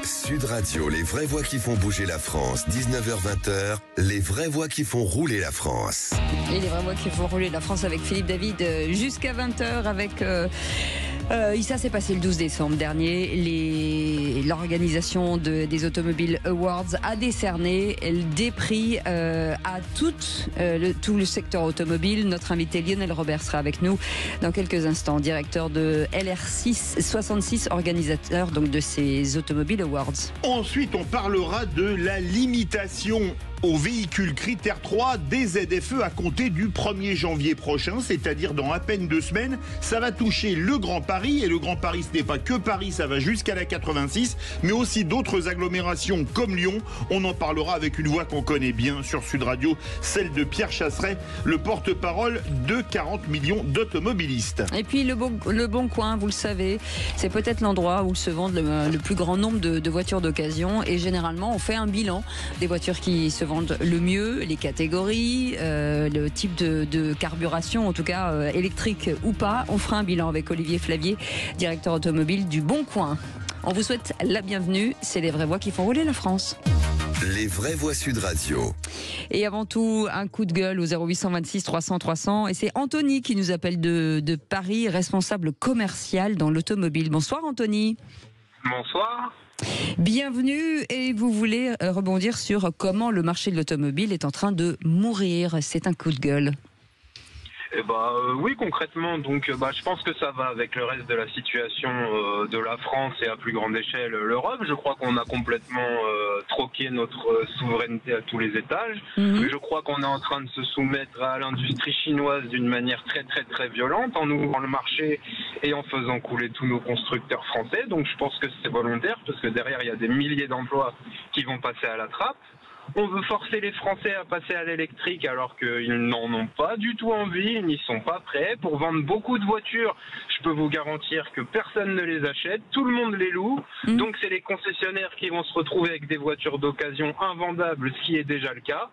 Sud Radio, les vraies voix qui font bouger la France. 19h-20h, les vraies voix qui font rouler la France. Et les vraies voix qui font rouler la France avec Philippe David jusqu'à 20h avec... ça s'est passé le 12 décembre dernier. L'organisation des Automobiles Awards a décerné des prix à tout le secteur automobile. Notre invité Lionel Robert sera avec nous dans quelques instants, directeur de LR6 66, organisateur donc de ces Automobiles Awards. Ensuite, on parlera de la limitation aux véhicules critère 3 des ZFE à compter du 1er janvier prochain, c'est-à-dire dans à peine 2 semaines. Ça va toucher le Grand Paris, et le Grand Paris, ce n'est pas que Paris, ça va jusqu'à la 86, mais aussi d'autres agglomérations comme Lyon. On en parlera avec une voix qu'on connaît bien sur Sud Radio, celle de Pierre Chasseret, le porte-parole de 40 millions d'automobilistes. Et puis le Bon Coin, vous le savez, c'est peut-être l'endroit où se vendent le plus grand nombre de voitures d'occasion, et généralement on fait un bilan des voitures qui se vendent le mieux, les catégories, le type de carburation, en tout cas électrique ou pas. On fera un bilan avec Olivier Flavier, directeur automobile du Bon Coin. On vous souhaite la bienvenue, c'est les vraies voix qui font rouler la France. Les vraies voix Sud Radio. Et avant tout, un coup de gueule au 0826 300 300. Et c'est Anthony qui nous appelle de Paris, responsable commercial dans l'automobile. Bonsoir Anthony. Bonsoir. Bienvenue, et vous voulez rebondir sur comment le marché de l'automobile est en train de mourir. C'est un coup de gueule. Oui, concrètement, donc je pense que ça va avec le reste de la situation de la France et à plus grande échelle l'Europe. Je crois qu'on a complètement troqué notre souveraineté à tous les étages. Je crois qu'on est en train de se soumettre à l'industrie chinoise d'une manière très très très violente, en ouvrant le marché et en faisant couler tous nos constructeurs français. Donc je pense que c'est volontaire, parce que derrière il y a des milliers d'emplois qui vont passer à la trappe. On veut forcer les Français à passer à l'électrique alors qu'ils n'en ont pas du tout envie, ils n'y sont pas prêts. Pour vendre beaucoup de voitures, je peux vous garantir que personne ne les achète, tout le monde les loue. Donc c'est les concessionnaires qui vont se retrouver avec des voitures d'occasion invendables, ce qui est déjà le cas.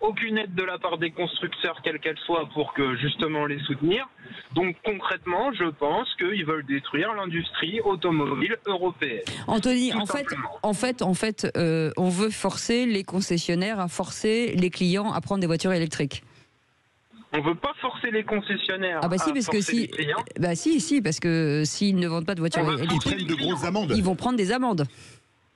Aucune aide de la part des constructeurs, quelle qu'elle soit, pour que justement les soutenir. Donc concrètement, je pense qu'ils veulent détruire l'industrie automobile européenne. Anthony, en fait, on veut forcer les concessionnaires à forcer les clients à prendre des voitures électriques. On veut pas forcer les concessionnaires. Ah bah si, parce que si, parce que s'ils ne vendent pas de voitures électriques, ils prennent de grosses amendes. Ils vont prendre des amendes.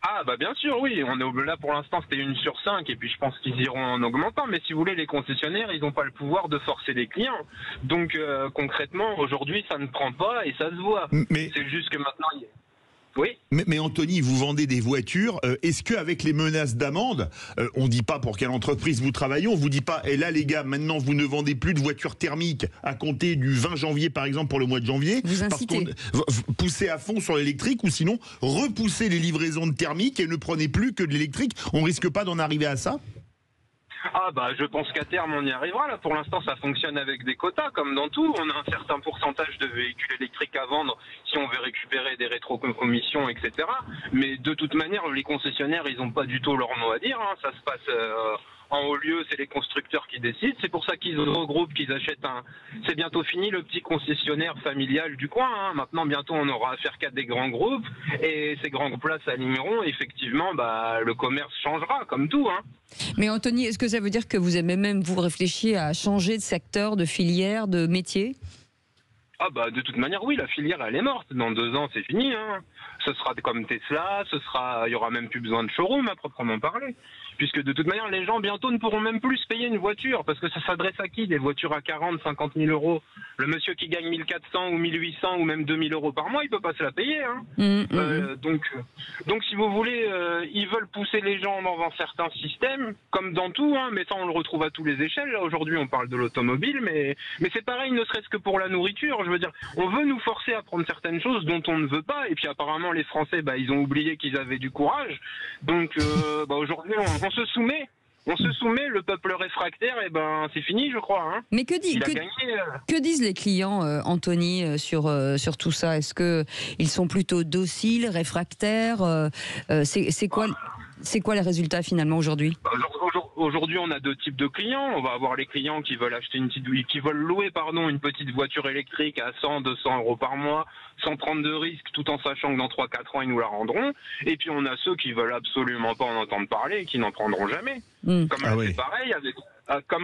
Ah bah bien sûr, oui, on est là pour l'instant, c'était 1 sur 5, et puis je pense qu'ils iront en augmentant, mais si vous voulez, les concessionnaires, ils n'ont pas le pouvoir de forcer les clients. Donc concrètement, aujourd'hui, ça ne prend pas et ça se voit. Mais c'est juste que maintenant... Oui. Mais Anthony, vous vendez des voitures. Est-ce qu'avec les menaces d'amende, on ne dit pas pour quelle entreprise vous travaillez, on vous dit pas, et là les gars, maintenant vous ne vendez plus de voitures thermiques à compter du 20 janvier par exemple pour le mois de janvier. Vous incitez. Poussez à fond sur l'électrique, ou sinon repoussez les livraisons de thermique et ne prenez plus que de l'électrique. On risque pas d'en arriver à ça ? Ah bah je pense qu'à terme on y arrivera. Là pour l'instant ça fonctionne avec des quotas comme dans tout. On a un certain pourcentage de véhicules électriques à vendre si on veut récupérer des rétrocommissions, etc. Mais de toute manière les concessionnaires ils n'ont pas du tout leur mot à dire. Ça se passe en haut lieu, c'est les constructeurs qui décident. C'est pour ça qu'ils se regroupent, qu'ils achètent C'est bientôt fini le petit concessionnaire familial du coin. Maintenant bientôt on aura affaire qu'à des grands groupes, et ces grands groupes-là s'aligneront. Effectivement, le commerce changera comme tout. Mais Anthony, est-ce que ça veut dire que vous avez même vous réfléchi à changer de secteur, de filière, de métier ? Ah bah de toute manière oui, la filière elle est morte. Dans 2 ans c'est fini. Ce sera comme Tesla, il y aura même plus besoin de showroom à proprement parler. Puisque de toute manière les gens bientôt ne pourront même plus se payer une voiture, parce que ça s'adresse à qui? Des voitures à 40, 50 000 euros. Le monsieur qui gagne 1400 ou 1800 ou même 2000 euros par mois, il peut pas se la payer. Donc si vous voulez, ils veulent pousser les gens dans certains systèmes, comme dans tout, mais ça on le retrouve à tous les échelles. Là aujourd'hui on parle de l'automobile, mais c'est pareil, ne serait-ce que pour la nourriture. Je veux dire, on veut nous forcer à prendre certaines choses dont on ne veut pas, et puis apparemment les Français, ils ont oublié qu'ils avaient du courage. Donc aujourd'hui on se soumet. Le peuple réfractaire, c'est fini, je crois. Mais que disent les clients, Anthony, sur tout ça? Est-ce qu'ils sont plutôt dociles, réfractaires? C'est quoi les résultats finalement aujourd'hui? aujourd'hui, on a deux types de clients. On va avoir les clients qui veulent acheter qui veulent louer, une petite voiture électrique à 100, 200 euros par mois, sans prendre de risques, tout en sachant que dans 3-4 ans, ils nous la rendront. Et puis, on a ceux qui veulent absolument pas en entendre parler et qui n'en prendront jamais. Comme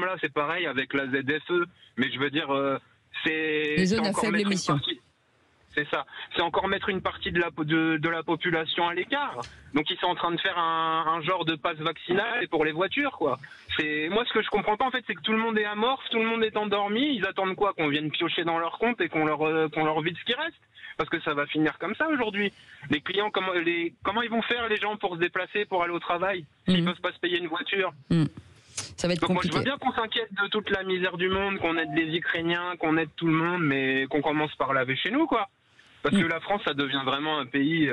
là, c'est pareil avec la ZFE. Mais je veux dire, les zones à faible émission. C'est ça. C'est encore mettre une partie de la population à l'écart. Donc ils sont en train de faire un genre de passe vaccinal pour les voitures, quoi. Moi, ce que je comprends pas, en fait, c'est que tout le monde est amorphe, tout le monde est endormi. Ils attendent quoi? Qu'on vienne piocher dans leur compte et qu'on leur vide ce qui reste? Parce que ça va finir comme ça aujourd'hui. Les clients, comment ils vont faire, les gens, pour se déplacer, pour aller au travail, s'ils peuvent pas se payer une voiture? Ça va être compliqué. Moi, je veux bien qu'on s'inquiète de toute la misère du monde, qu'on aide les Ukrainiens, qu'on aide tout le monde, mais qu'on commence par laver chez nous, quoi. Parce que la France, ça devient vraiment un pays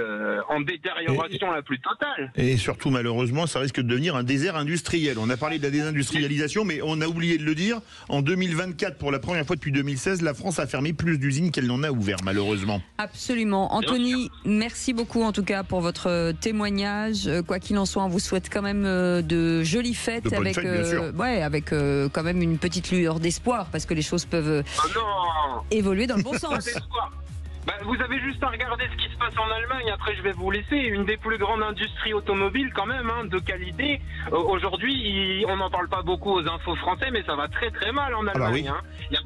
en détérioration la plus totale. Et surtout, malheureusement, ça risque de devenir un désert industriel. On a parlé de la désindustrialisation, mais on a oublié de le dire. En 2024, pour la première fois depuis 2016, la France a fermé plus d'usines qu'elle n'en a ouvert, malheureusement. Absolument. Anthony, merci beaucoup en tout cas pour votre témoignage. Quoi qu'il en soit, on vous souhaite quand même de jolies fêtes, avec quand même une petite lueur d'espoir, parce que les choses peuvent évoluer dans le bon sens. Vous avez juste à regarder ce qui se passe en Allemagne. Après, je vais vous laisser. Une des plus grandes industries automobiles, quand même, de qualité. Aujourd'hui, on n'en parle pas beaucoup aux infos français, mais ça va très très mal en Allemagne. Il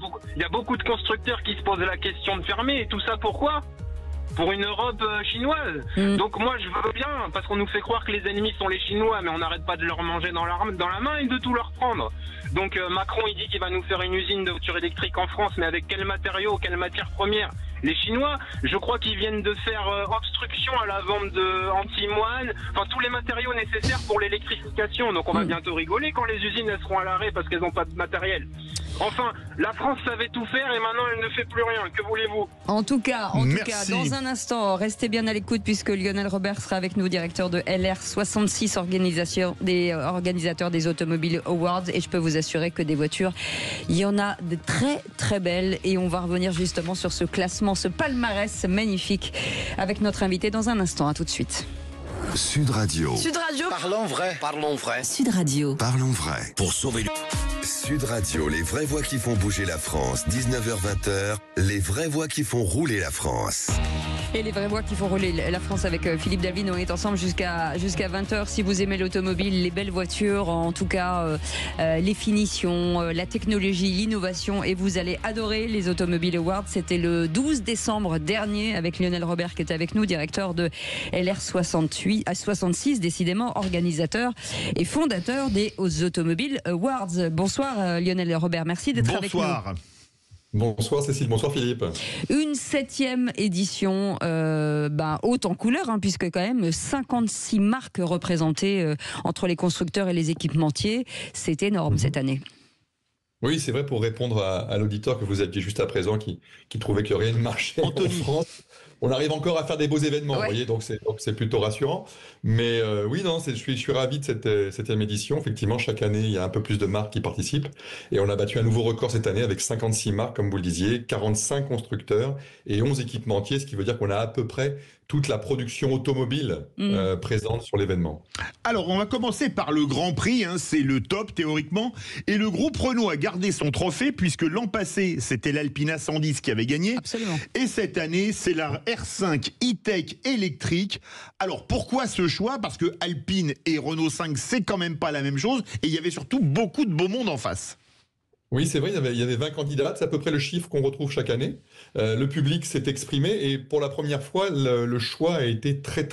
y a beaucoup de constructeurs qui se posent la question de fermer. Et tout ça, pourquoi? Pour une Europe chinoise. Donc moi, je veux bien, parce qu'on nous fait croire que les ennemis sont les Chinois, mais on n'arrête pas de leur manger dans la main et de tout leur prendre. Donc Macron, il dit qu'il va nous faire une usine de voitures électriques en France, mais avec quels matériaux, quelles matières premières? Les Chinois, je crois qu'ils viennent de faire obstruction à la vente de antimoine, tous les matériaux nécessaires pour l'électrification. Donc on va bientôt rigoler quand les usines elles seront à l'arrêt parce qu'elles n'ont pas de matériel. Enfin, la France savait tout faire et maintenant elle ne fait plus rien. Que voulez-vous? En tout cas, dans un instant, restez bien à l'écoute puisque Lionel Robert sera avec nous, directeur de LR66, organisateurs des Automobiles Awards. Et je peux vous assurer que des voitures, il y en a de très très belles. Et on va revenir justement sur ce classement, ce palmarès magnifique avec notre invité dans un instant. À tout de suite. Sud Radio. Sud Radio. Parlons vrai. Parlons vrai. Sud Radio. Parlons vrai. Pour sauver le... Sud Radio, les vraies voix qui font bouger la France. 19h-20h, les vraies voix qui font rouler la France. Et les vraies voix qui font rouler la France avec Philippe David. On est ensemble jusqu'à 20h. Si vous aimez l'automobile, les belles voitures, en tout cas les finitions, la technologie, l'innovation, et vous allez adorer les Automobiles Awards. C'était le 12 décembre dernier avec Lionel Robert qui est avec nous, directeur de LR66, décidément organisateur et fondateur des Automobiles Awards. Bonsoir Lionel Robert, merci d'être avec nous. Bonsoir. Bonsoir Cécile, bonsoir Philippe. Une 7e édition haute en couleur, puisque quand même 56 marques représentées entre les constructeurs et les équipementiers. C'est énorme cette année. Oui, c'est vrai, pour répondre à l'auditeur que vous aviez juste à présent qui trouvait que rien ne marchait en France. On arrive encore à faire des beaux événements, vous voyez, donc c'est plutôt rassurant. Mais je suis ravi de cette 7e édition. Effectivement, chaque année, il y a un peu plus de marques qui participent. Et on a battu un nouveau record cette année avec 56 marques, comme vous le disiez, 45 constructeurs et 11 équipementiers, ce qui veut dire qu'on a à peu près toute la production automobile présente sur l'événement. Alors, on va commencer par le Grand Prix, c'est le top théoriquement. Et le groupe Renault a gardé son trophée puisque l'an passé, c'était l'Alpina 110 qui avait gagné. Absolument. Et cette année, c'est la R5 e-Tech électrique. Alors, pourquoi ce choix? Parce que Alpine et Renault 5, c'est quand même pas la même chose. Et il y avait surtout beaucoup de beau monde en face. Oui, c'est vrai, il y avait 20 candidats, c'est à peu près le chiffre qu'on retrouve chaque année. Le public s'est exprimé et pour la première fois, le choix a été très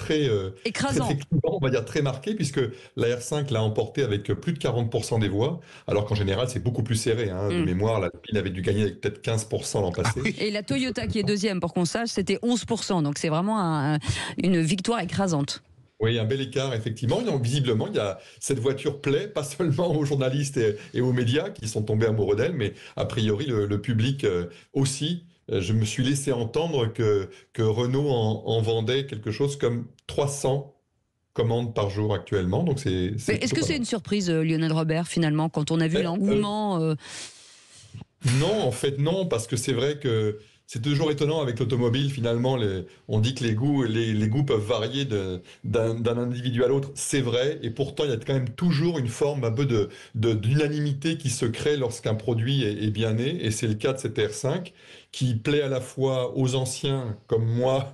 écrasant, très clivant, on va dire très marqué, puisque la R5 l'a emporté avec plus de 40% des voix, alors qu'en général, c'est beaucoup plus serré. De mémoire, l'Alpine avait dû gagner avec peut-être 15% l'an passé. Et la Toyota, qui est deuxième, pour qu'on sache, c'était 11%, donc c'est vraiment une victoire écrasante. Oui, un bel écart, effectivement. Donc, visiblement, cette voiture plaît, pas seulement aux journalistes et aux médias qui sont tombés amoureux d'elle, mais a priori, le public aussi. Je me suis laissé entendre que Renault en vendait quelque chose comme 300 commandes par jour actuellement. Donc est-ce que c'est une surprise, Lionel Robert, finalement, quand on a vu l'engouement Non, en fait, non, parce que c'est vrai que C'est toujours étonnant avec l'automobile, finalement, on dit que les goûts peuvent varier d'un individu à l'autre. C'est vrai, et pourtant, il y a quand même toujours une forme un peu d'unanimité qui se crée lorsqu'un produit est bien né, et c'est le cas de cette R5, qui plaît à la fois aux anciens, comme moi,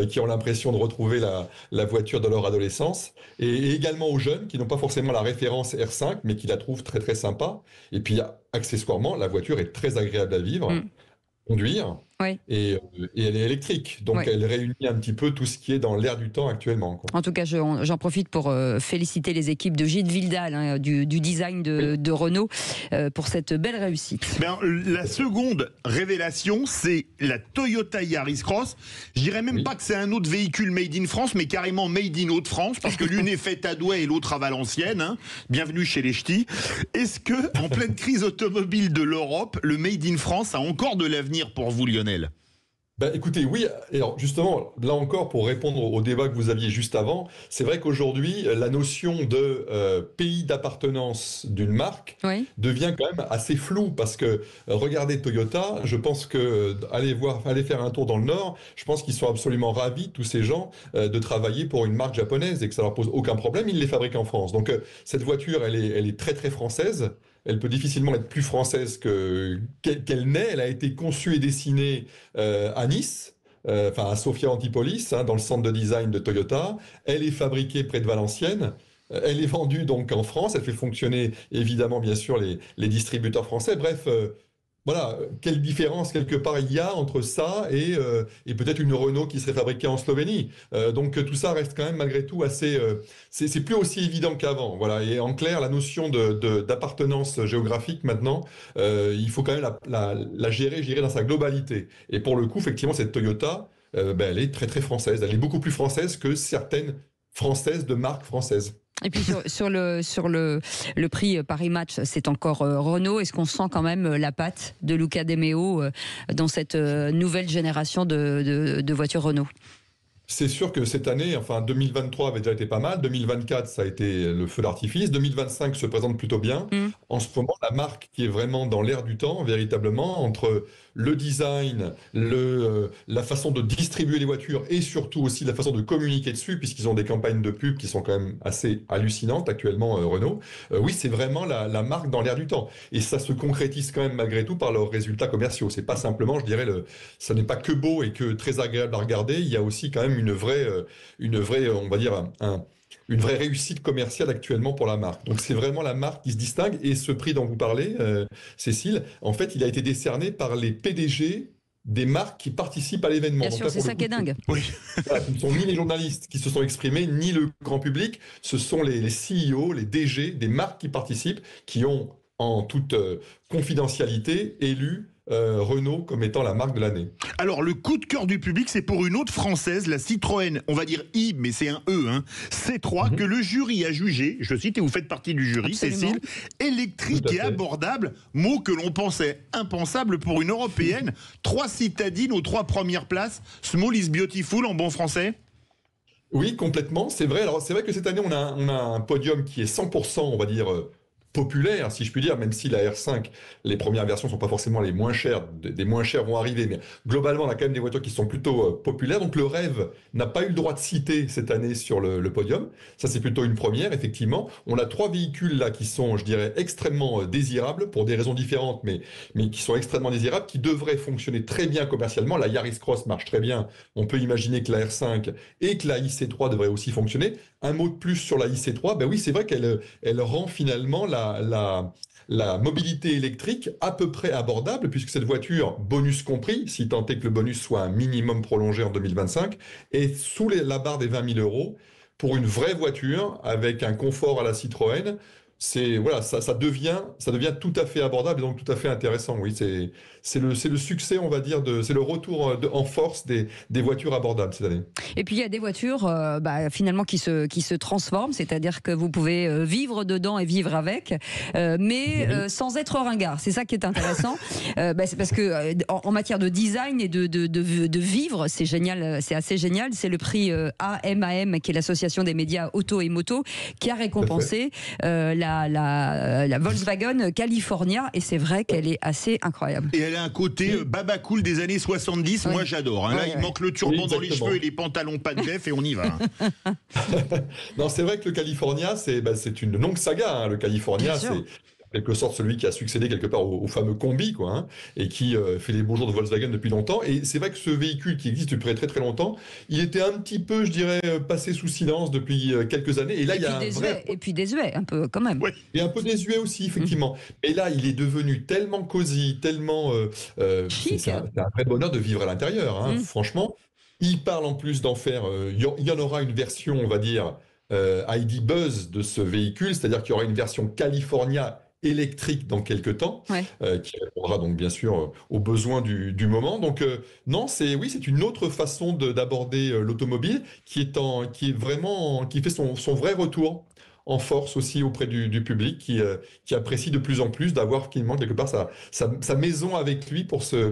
qui ont l'impression de retrouver la voiture de leur adolescence, et également aux jeunes, qui n'ont pas forcément la référence R5, mais qui la trouvent très très sympa. Et puis, accessoirement, la voiture est très agréable à vivre. Conduire, oui. et elle est électrique, donc elle réunit un petit peu tout ce qui est dans l'air du temps actuellement, quoi. En tout cas, j'en profite pour féliciter les équipes de Gilles Vidal, du design de Renault, pour cette belle réussite. La seconde révélation, c'est la Toyota Yaris Cross. Je dirais même pas que c'est un autre véhicule made in France, mais carrément made in Hauts-de-France, parce que l'une est faite à Douai et l'autre à Valenciennes. Hein. Bienvenue chez les ch'tis. Est-ce que, en pleine crise automobile de l'Europe, le made in France a encore de l'avenir pour vous, Lionel ? Écoutez, oui, et alors justement, là encore, pour répondre au débat que vous aviez juste avant, c'est vrai qu'aujourd'hui, la notion de pays d'appartenance d'une marque devient quand même assez floue, parce que regardez Toyota, je pense que aller faire un tour dans le Nord, je pense qu'ils sont absolument ravis, tous ces gens, de travailler pour une marque japonaise et que ça leur pose aucun problème, ils les fabriquent en France. Donc cette voiture, elle est très très française. Elle peut difficilement être plus française qu'elle n'est. Elle a été conçue et dessinée à Nice, à Sophia Antipolis, dans le centre de design de Toyota. Elle est fabriquée près de Valenciennes. Elle est vendue donc en France. Elle fait fonctionner évidemment, bien sûr, les distributeurs français. Bref, voilà, quelle différence quelque part il y a entre ça et peut-être une Renault qui serait fabriquée en Slovénie. Donc tout ça reste quand même malgré tout assez... c'est plus aussi évident qu'avant. Voilà. Et en clair, la notion d'appartenance géographique maintenant, il faut quand même la gérer, je dirais, dans sa globalité. Et pour le coup, effectivement, cette Toyota, elle est très très française. Elle est beaucoup plus française que certaines françaises de marques françaises. Et puis sur le prix Paris Match, c'est encore Renault. Est-ce qu'on sent quand même la patte de Luca De Meo dans cette nouvelle génération de voitures Renault ? C'est sûr que cette année, 2023 avait déjà été pas mal, 2024 ça a été le feu d'artifice, 2025 se présente plutôt bien. En ce moment, la marque qui est vraiment dans l'air du temps, véritablement, entre le design, la façon de distribuer les voitures et surtout aussi la façon de communiquer dessus, puisqu'ils ont des campagnes de pub qui sont quand même assez hallucinantes actuellement, Renault. Oui, c'est vraiment la marque dans l'air du temps. Et ça se concrétise quand même malgré tout par leurs résultats commerciaux. C'est pas simplement, je dirais, ça n'est pas que beau et que très agréable à regarder, il y a aussi quand même une vraie, on va dire, une vraie réussite commerciale actuellement pour la marque. Donc c'est vraiment la marque qui se distingue. Et ce prix dont vous parlez, Cécile, en fait, il a été décerné par les PDG des marques qui participent à l'événement. Bien sûr, c'est ça qui est dingue. Oui. Voilà, ce ne sont ni les journalistes qui se sont exprimés, ni le grand public. Ce sont les CEO, les DG des marques qui participent, qui ont, en toute confidentialité, élu Renault comme étant la marque de l'année. Alors le coup de cœur du public, c'est pour une autre française, la Citroën, on va dire I, mais c'est un E, C3, que le jury a jugé, je cite, et vous faites partie du jury, Absolument. Cécile, électrique et abordable, mot que l'on pensait impensable pour une européenne. 3 citadines aux 3 premières places, small is beautiful en bon français. Oui, complètement, c'est vrai. Alors c'est vrai que cette année, on a un podium qui est 100%, on va dire, populaire, si je puis dire, même si la R5, les premières versions ne sont pas forcément les moins chères, des moins chères vont arriver, mais globalement, on a quand même des voitures qui sont plutôt populaires. Donc le rêve n'a pas eu le droit de citer cette année sur le podium. Ça, c'est plutôt une première, effectivement. On a 3 véhicules là qui sont, je dirais, extrêmement désirables, pour des raisons différentes, mais qui sont extrêmement désirables, qui devraient fonctionner très bien commercialement. La Yaris Cross marche très bien. On peut imaginer que la R5 et que la IC3 devraient aussi fonctionner. Un mot de plus sur la IC3, oui, c'est vrai qu'elle rend finalement la mobilité électrique à peu près abordable, puisque cette voiture, bonus compris, si tant est que le bonus soit un minimum prolongé en 2025, est sous la barre des 20 000 euros pour une vraie voiture avec un confort à la Citroën. Voilà, ça devient tout à fait abordable et donc tout à fait intéressant. Oui, c'est le succès, on va dire, c'est le retour en force des voitures abordables cette année. Et puis il y a des voitures finalement qui se transforment, c'est-à-dire que vous pouvez vivre dedans et vivre avec, mais sans être ringard. C'est ça qui est intéressant. C'est parce que en matière de design et de vivre, c'est génial, c'est assez génial. C'est le prix AMAM, qui est l'association des médias auto et moto, qui a récompensé la la Volkswagen California, et c'est vrai qu'elle est assez incroyable. Et elle a un côté baba cool des années 70, moi j'adore. Là, il manque le turban dans les cheveux et les pantalons pas de def et on y va. Non, c'est vrai que le California, c'est une longue saga. Le California, c'est en quelque sorte celui qui a succédé quelque part au fameux combi, quoi, et qui fait les beaux jours de Volkswagen depuis longtemps. Et c'est vrai que ce véhicule qui existe depuis très très longtemps, il était un petit peu, je dirais, passé sous silence depuis quelques années. Et là, et puis désuet, un peu quand même. Ouais. Et un peu désuet aussi, effectivement. Et là, il est devenu tellement cosy, tellement chic. C'est un vrai bonheur de vivre à l'intérieur, franchement. Il parle en plus d'en faire. Il y en aura une version, on va dire, ID Buzz de ce véhicule, c'est-à-dire qu'il y aura une version California électrique dans quelques temps, qui répondra donc bien sûr aux besoins du moment. Donc non, c'est une autre façon d'aborder l'automobile qui fait son vrai retour en force aussi auprès du public qui apprécie de plus en plus d'avoir finalement quelque part sa maison avec lui pour se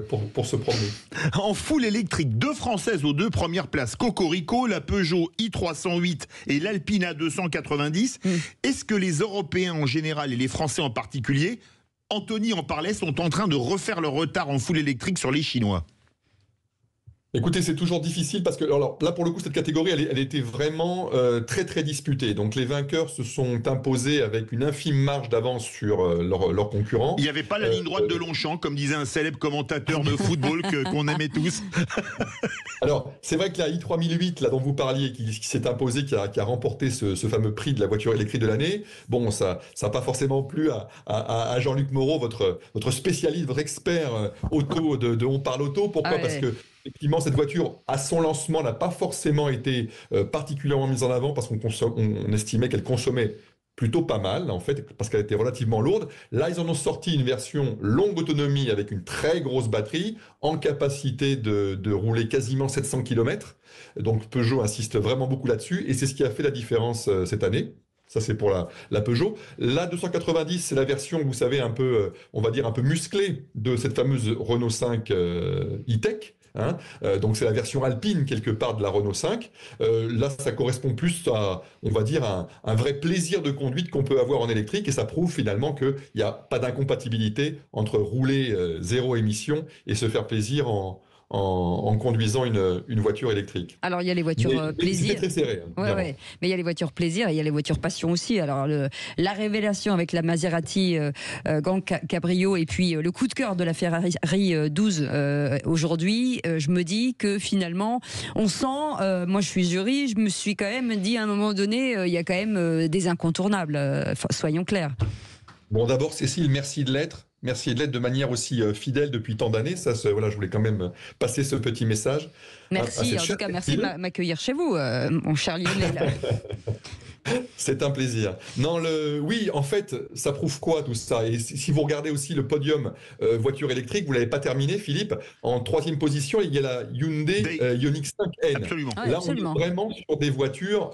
promener. En full électrique, 2 Françaises aux 2 premières places, Cocorico, la Peugeot i308 et l'Alpina 290. Est-ce que les Européens en général et les Français en particulier, Anthony en parlait, sont en train de refaire leur retard en full électrique sur les Chinois? Écoutez, c'est toujours difficile parce que alors, là, pour le coup, cette catégorie, elle était vraiment très, très disputée. Donc, les vainqueurs se sont imposés avec une infime marge d'avance sur leurs concurrents. Il n'y avait pas la ligne droite de Longchamp, comme disait un célèbre commentateur de football qu'on aimait tous. Alors, c'est vrai que la i3008, là, dont vous parliez, qui s'est imposée, qui a remporté ce fameux prix de la voiture électrique de l'année, bon, ça n'a pas forcément plu à Jean-Luc Moreau, votre spécialiste, votre expert auto de On Parle Auto. Pourquoi ? Parce que effectivement, cette voiture, à son lancement, n'a pas forcément été particulièrement mise en avant parce qu'on estimait qu'elle consommait plutôt pas mal, en fait, parce qu'elle était relativement lourde. Là, ils en ont sorti une version longue autonomie avec une très grosse batterie, en capacité de rouler quasiment 700 km. Donc Peugeot insiste vraiment beaucoup là-dessus, et c'est ce qui a fait la différence cette année. Ça, c'est pour la Peugeot. La 290, c'est la version, vous savez, un peu, on va dire, un peu musclée de cette fameuse Renault 5 e-Tech. Donc c'est la version alpine quelque part de la Renault 5. Là, ça correspond plus à, on va dire, un vrai plaisir de conduite qu'on peut avoir en électrique, et ça prouve finalement qu'il n'y a pas d'incompatibilité entre rouler zéro émission et se faire plaisir en conduisant une voiture électrique. Alors il y a les voitures plaisir. C'est très serré. Mais il y a les voitures plaisir et il y a les voitures passion aussi. Alors la révélation avec la Maserati Grand Cabrio et puis le coup de cœur de la Ferrari 12 aujourd'hui, je me dis que finalement on sent, moi je suis jury, je me suis quand même dit à un moment donné, il y a quand même des incontournables, soyons clairs. Bon, d'abord Cécile, merci de l'être. Merci de l'être de manière aussi fidèle depuis tant d'années. Voilà, je voulais quand même passer ce petit message. Merci, en tout cas, merci de m'accueillir chez vous, mon cher Lionel. C'est un plaisir. Non, oui, en fait, ça prouve quoi tout ça? Et si vous regardez aussi le podium voiture électrique, vous l'avez pas terminé, Philippe. En 3e position, il y a la Hyundai Ioniq 5N. Absolument. Là, on est vraiment sur des voitures,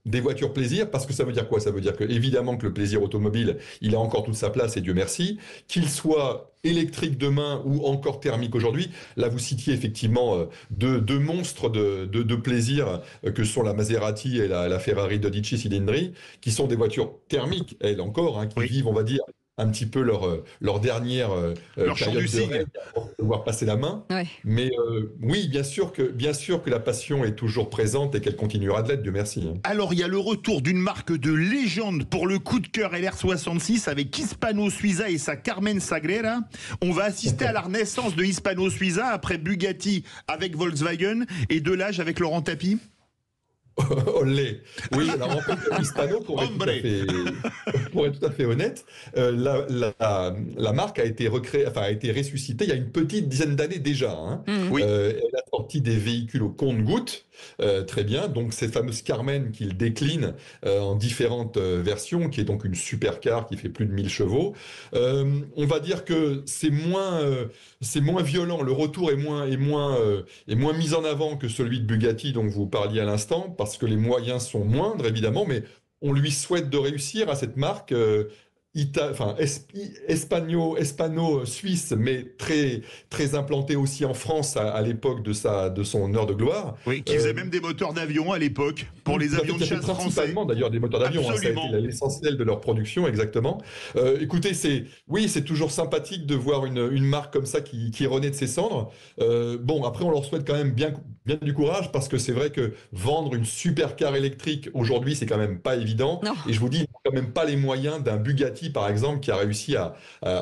des voitures plaisir, parce que ça veut dire quoi? Ça veut dire que évidemment que le plaisir automobile, il a encore toute sa place, et Dieu merci. Qu'il soit électrique demain ou encore thermique aujourd'hui, là vous citiez effectivement deux monstres de plaisir que sont la Maserati et la Ferrari Dodici Cilindri, qui sont des voitures thermiques, elles encore, qui vivent, on va dire, un petit peu leur dernière période de règne, pour pouvoir passer la main. Ouais. Mais oui, bien sûr que la passion est toujours présente et qu'elle continuera de l'être, Dieu merci. Alors, il y a le retour d'une marque de légende pour le coup de cœur LR66 avec Hispano Suiza et sa Carmen Sagrera. On va assister à la renaissance de Hispano Suiza après Bugatti avec Volkswagen et Delage avec Laurent Tapie. Olé. Oui, alors en fait, Hispano, pour être tout à fait honnête, la marque a été ressuscitée il y a une petite dizaine d'années déjà. Oui. Elle a sorti des véhicules au compte-gouttes, très bien. Donc cette fameuse Carmen qu'il décline en différentes versions, qui est donc une supercar qui fait plus de 1000 chevaux. On va dire que c'est moins violent. Le retour est moins mis en avant que celui de Bugatti dont vous parliez à l'instant, parce que les moyens sont moindres, évidemment, mais on lui souhaite de réussir à cette marque hispano-suisse, mais très implanté aussi en France à l'époque de son heure de gloire. Oui, qui faisait même des moteurs d'avion à l'époque, pour les avions de chasse français. Principalement d'ailleurs des moteurs d'avion, ça a été l'essentiel de leur production, exactement. Écoutez, c'est toujours sympathique de voir une marque comme ça qui renaît de ses cendres. Bon, après, on leur souhaite quand même bien du courage, parce que c'est vrai que vendre une supercar électrique aujourd'hui, c'est quand même pas évident. Non. Et je vous dis, ils n'ont quand même pas les moyens d'un Bugatti, par exemple, qui a réussi à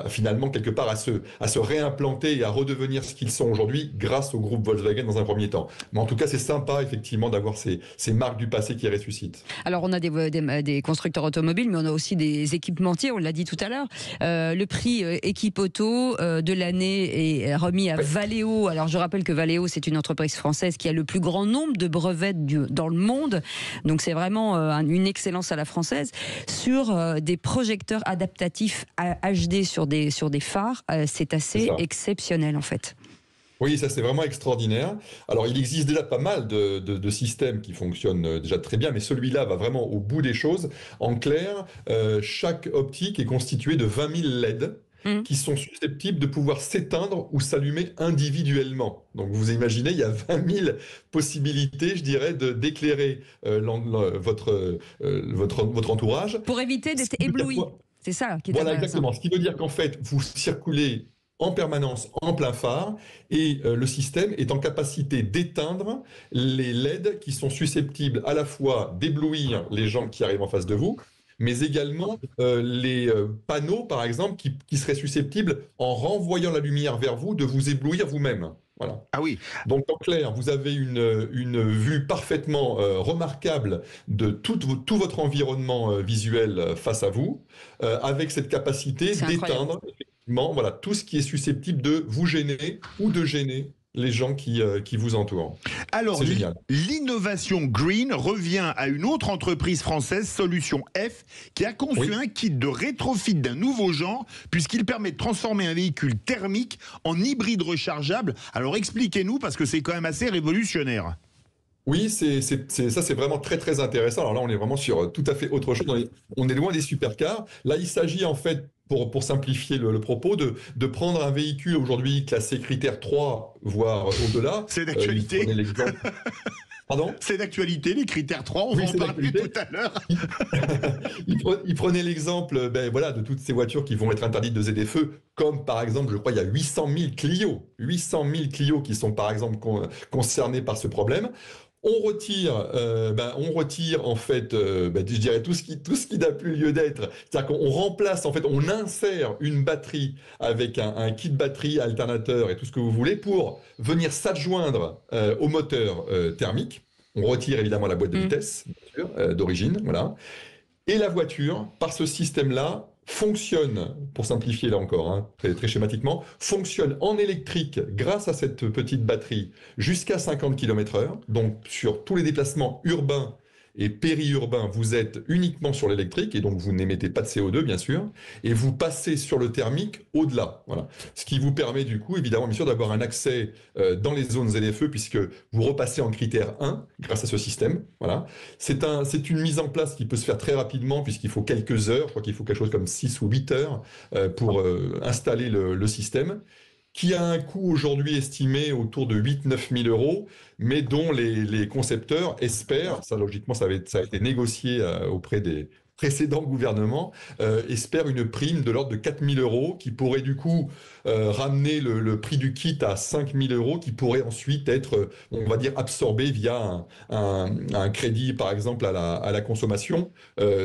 finalement quelque part à se réimplanter et à redevenir ce qu'ils sont aujourd'hui grâce au groupe Volkswagen dans un premier temps. Mais en tout cas, c'est sympa effectivement d'avoir ces marques du passé qui ressuscitent. Alors on a des constructeurs automobiles, mais on a aussi des équipementiers, on l'a dit tout à l'heure. Le prix équipe auto de l'année est remis à Valeo. Alors je rappelle que Valeo, c'est une entreprise française qui a le plus grand nombre de brevets dans le monde. Donc c'est vraiment une excellence à la française. Sur des projecteurs adaptatifs HD sur des phares, c'est assez exceptionnel en fait. Oui, ça c'est vraiment extraordinaire. Alors il existe déjà pas mal de systèmes qui fonctionnent déjà très bien, mais celui-là va vraiment au bout des choses. En clair, chaque optique est constituée de 20 000 LED qui sont susceptibles de pouvoir s'éteindre ou s'allumer individuellement. Donc vous imaginez, il y a 20 000 possibilités, je dirais, d'éclairer votre entourage. Pour éviter d'être ébloui. C'est ça qui est Voilà, intéressant. exactement. Ce qui veut dire qu'en fait, vous circulez en permanence en plein phare, et le système est en capacité d'éteindre les LED qui sont susceptibles à la fois d'éblouir les gens qui arrivent en face de vous, mais également les panneaux, par exemple, qui seraient susceptibles, en renvoyant la lumière vers vous, de vous éblouir vous-même. Voilà. Ah oui. Donc en clair, vous avez une vue parfaitement remarquable de tout votre environnement visuel face à vous, avec cette capacité d'éteindre effectivement, voilà, tout ce qui est susceptible de vous gêner ou de gêner les gens qui vous entourent. Alors, l'innovation green revient à une autre entreprise française, Solution F, qui a conçu un kit de rétrofit d'un nouveau genre, puisqu'il permet de transformer un véhicule thermique en hybride rechargeable. Alors expliquez-nous, parce que c'est quand même assez révolutionnaire. Oui, ça c'est vraiment très très intéressant. Alors là, on est vraiment sur tout à fait autre chose. On est loin des supercars. Là, il s'agit en fait, pour simplifier le propos, de prendre un véhicule aujourd'hui classé critère 3, voire au-delà. C'est d'actualité. Pardon ? C'est d'actualité, les critères 3, on va en parler tout à l'heure. Il prenait l'exemple de toutes ces voitures qui vont être interdites de ZFE, comme par exemple, je crois, il y a 800 000 Clio qui sont par exemple concernés par ce problème. On retire en fait, je dirais tout ce qui n'a plus lieu d'être. C'est-à-dire qu'on remplace, en fait, on insère une batterie avec un kit batterie, alternateur et tout ce que vous voulez pour venir s'adjoindre au moteur thermique. On retire évidemment la boîte de vitesse d'origine, voilà. Et la voiture, par ce système-là, fonctionne, pour simplifier là encore, très, très schématiquement, fonctionne en électrique grâce à cette petite batterie jusqu'à 50 km/h. Donc sur tous les déplacements urbains et périurbains, vous êtes uniquement sur l'électrique et donc vous n'émettez pas de CO2 bien sûr, et vous passez sur le thermique au-delà. Voilà. Ce qui vous permet du coup évidemment bien sûr d'avoir un accès dans les zones ZFE puisque vous repassez en critère 1 grâce à ce système. Voilà. C'est une mise en place qui peut se faire très rapidement puisqu'il faut quelques heures, je crois qu'il faut quelque chose comme 6 ou 8 heures pour installer le système, qui a un coût aujourd'hui estimé autour de 8 000 à 9 000 euros, mais dont les concepteurs espèrent, ça logiquement ça a été négocié auprès des précédents gouvernements, espèrent une prime de l'ordre de 4 000 euros qui pourrait du coup ramener le prix du kit à 5 000 euros qui pourrait ensuite être, on va dire, absorbé via un crédit par exemple à la consommation,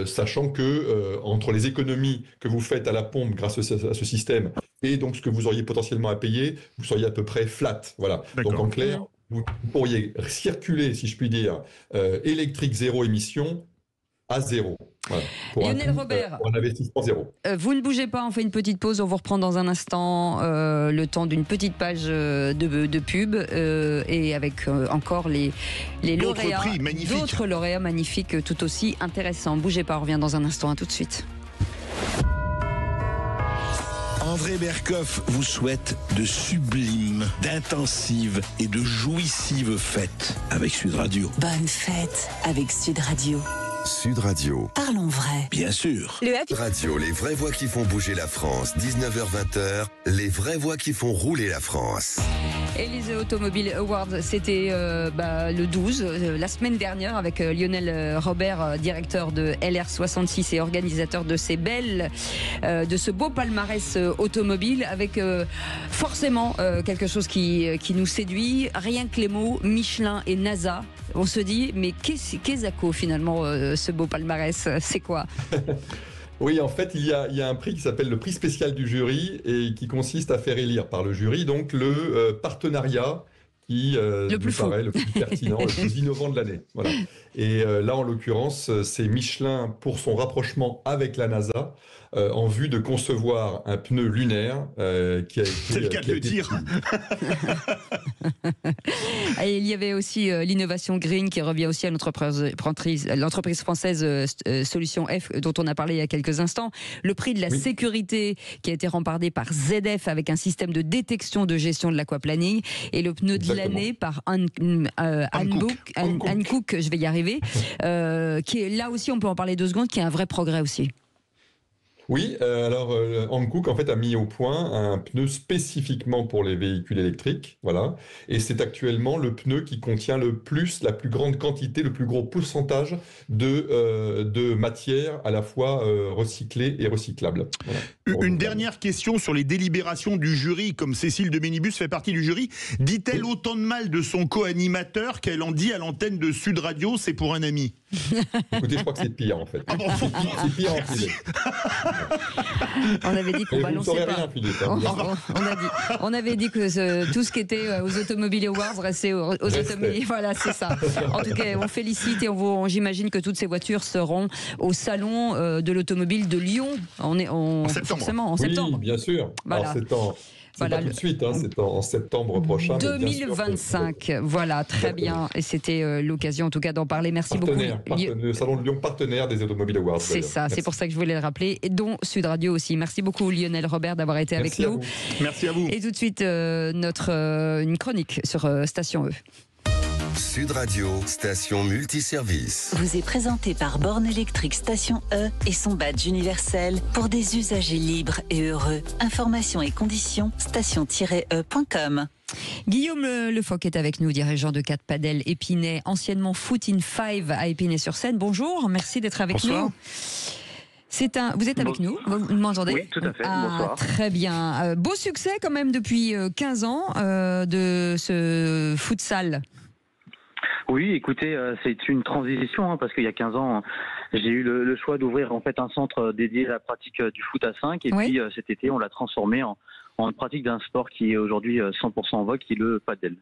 sachant que entre les économies que vous faites à la pompe grâce à ce système et donc ce que vous auriez potentiellement à payer, vous seriez à peu près flat. Voilà. Donc en clair, vous pourriez circuler, si je puis dire, électrique zéro émission à zéro. Voilà. Lionel Robert, pour un investissement zéro. Vous ne bougez pas, on fait une petite pause, on vous reprend dans un instant le temps d'une petite page de pub et avec encore les lauréats, d'autres lauréats magnifiques tout aussi intéressants. Bougez pas, on revient dans un instant, à tout de suite. André Berkoff vous souhaite de sublimes, d'intensives et de jouissives fêtes avec Sud Radio. Bonne fête avec Sud Radio. Sud Radio. Parlons vrai. Bien sûr. Le Happy Radio, les vraies voix qui font bouger la France. 19h-20h, les vraies voix qui font rouler la France. Et les Automobile Awards, c'était le 12, la semaine dernière, avec Lionel Robert, directeur de LR66 et organisateur de ces de ce beau palmarès automobile, avec forcément quelque chose qui nous séduit, rien que les mots Michelin et NASA. On se dit, mais qu'est-ce qu'à finalement ce beau palmarès, c'est quoi? Oui, en fait, il y a un prix qui s'appelle le prix spécial du jury et qui consiste à faire élire par le jury donc le partenariat qui nous paraît le plus pertinent, le plus innovant de l'année. Voilà. Et là, en l'occurrence, c'est Michelin pour son rapprochement avec la NASA en vue de concevoir un pneu lunaire qui a été... C'est le cas de le dire. Et il y avait aussi l'innovation green qui revient aussi à l'entreprise française Solution F dont on a parlé il y a quelques instants. Le prix de la sécurité qui a été remporté par ZF avec un système de détection de gestion de l'aquaplaning, et le pneu de l'année par Hankook, je vais y arriver, qui est là aussi, on peut en parler 2 secondes, qui est un vrai progrès aussi. Oui, alors Hankook en fait a mis au point un pneu spécifiquement pour les véhicules électriques, voilà, et c'est actuellement le pneu qui contient la plus grande quantité, le plus gros pourcentage de matière à la fois recyclée et recyclable. Voilà. Une dernière question sur les délibérations du jury, comme Cécile de Ménibus fait partie du jury, dit-elle autant de mal de son co-animateur qu'elle en dit à l'antenne de Sud Radio, c'est pour un ami? Écoutez, je crois que c'est pire en fait. Ah bon, c'est pire en privé. On avait dit qu'on balançait pas. Rien, Philippe, hein, on avait dit que tout ce qui était aux Automobile Awards restait aux Automobiles. Voilà, c'est ça. En tout cas, on félicite et j'imagine que toutes ces voitures seront au salon de l'automobile de Lyon. En septembre. Oui, bien sûr. Voilà. Alors, c'est pas tout de suite, hein, c'est en septembre prochain. 2025, voilà, très bien. Et c'était l'occasion en tout cas d'en parler. Merci beaucoup. Le Salon de Lyon, partenaire des Automobile Awards. C'est ça, c'est pour ça que je voulais le rappeler, et dont Sud Radio aussi. Merci beaucoup Lionel Robert d'avoir été avec nous. Merci à vous. Et tout de suite, une chronique sur Station E. Sud Radio, station multiservice. vous est présenté par Borne électrique Station E et son badge universel pour des usagers libres et heureux. Informations et conditions, station-e.com. Guillaume Lefoc est avec nous, dirigeant de 4 Padel Épinay, anciennement Foot in 5 à Épinay-sur-Seine. Bonjour, merci d'être avec nous. Vous êtes avec nous, vous m'entendez? Oui, tout à fait, bonsoir. Très bien. Beau succès quand même depuis 15 ans de ce futsal. Oui, écoutez, c'est une transition parce qu'il y a 15 ans, j'ai eu le choix d'ouvrir en fait un centre dédié à la pratique du foot à 5 et puis cet été, on l'a transformé en pratique d'un sport qui est aujourd'hui 100% en vogue, qui est le padel.